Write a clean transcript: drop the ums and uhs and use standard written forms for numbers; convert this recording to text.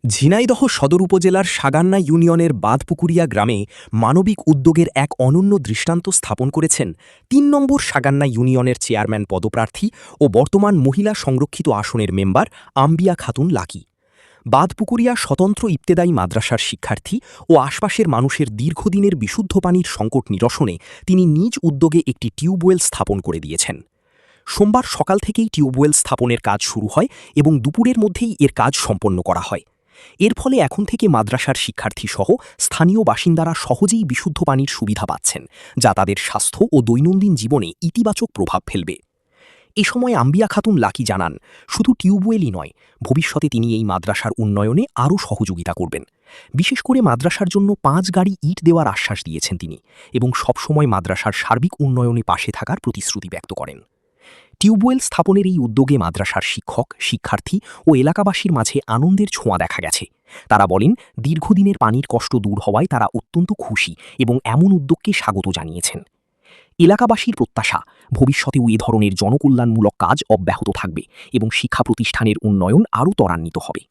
ঝিনাইদহ সদর উপজেলার সাগান্না ইউনিয়নের বাঁধপুকুরিয়া গ্রামে মানবিক উদ্যোগের এক অনন্য দৃষ্টান্ত স্থাপন করেছেন ৩ নম্বর সাগান্না ইউনিয়নের চেয়ারম্যান পদপ্রার্থী ও বর্তমান মহিলা সংরক্ষিত আসনের মেম্বার আম্বিয়া খাতুন লাকি। বাঁধপুকুরিয়া স্বতন্ত্র ইবতেদায়ী মাদ্রাসার শিক্ষার্থী ও আশপাশের মানুষের দীর্ঘদিনের বিশুদ্ধ পানির সংকট নিরসনে তিনি নিজ উদ্যোগে একটি টিউবওয়েল স্থাপন করে দিয়েছেন। সোমবার সকাল থেকেই টিউবওয়েল স্থাপনের কাজ শুরু হয় এবং দুপুরের মধ্যেই এর কাজ সম্পন্ন করা হয়। এর ফলে এখন থেকে মাদ্রাসার শিক্ষার্থীসহ স্থানীয় বাসিন্দারা সহজেই বিশুদ্ধ পানির সুবিধা পাচ্ছেন, যা তাদের স্বাস্থ্য ও দৈনন্দিন জীবনে ইতিবাচক প্রভাব ফেলবে। এ সময় আম্বিয়া খাতুন লাকি জানান, শুধু টিউবওয়েলই নয়, ভবিষ্যতে তিনি এই মাদ্রাসার উন্নয়নে আরও সহযোগিতা করবেন। বিশেষ করে মাদ্রাসার জন্য ৫ গাড়ি ইট দেওয়ার আশ্বাস দিয়েছেন তিনি এবং সবসময় মাদ্রাসার সার্বিক উন্নয়নে পাশে থাকার প্রতিশ্রুতি ব্যক্ত করেন। টিউবওয়েল স্থাপনের এই উদ্যোগে মাদ্রাসার শিক্ষক, শিক্ষার্থী ও এলাকাবাসীর মাঝে আনন্দের ছোঁয়া দেখা গেছে। তারা বলেন, দীর্ঘদিনের পানির কষ্ট দূর হওয়ায় তারা অত্যন্ত খুশি এবং এমন উদ্যোগকে স্বাগত জানিয়েছেন। এলাকাবাসীর প্রত্যাশা, ভবিষ্যতেও এ ধরনের জনকল্যাণমূলক কাজ অব্যাহত থাকবে এবং শিক্ষা প্রতিষ্ঠানের উন্নয়ন আরও ত্বরান্বিত হবে।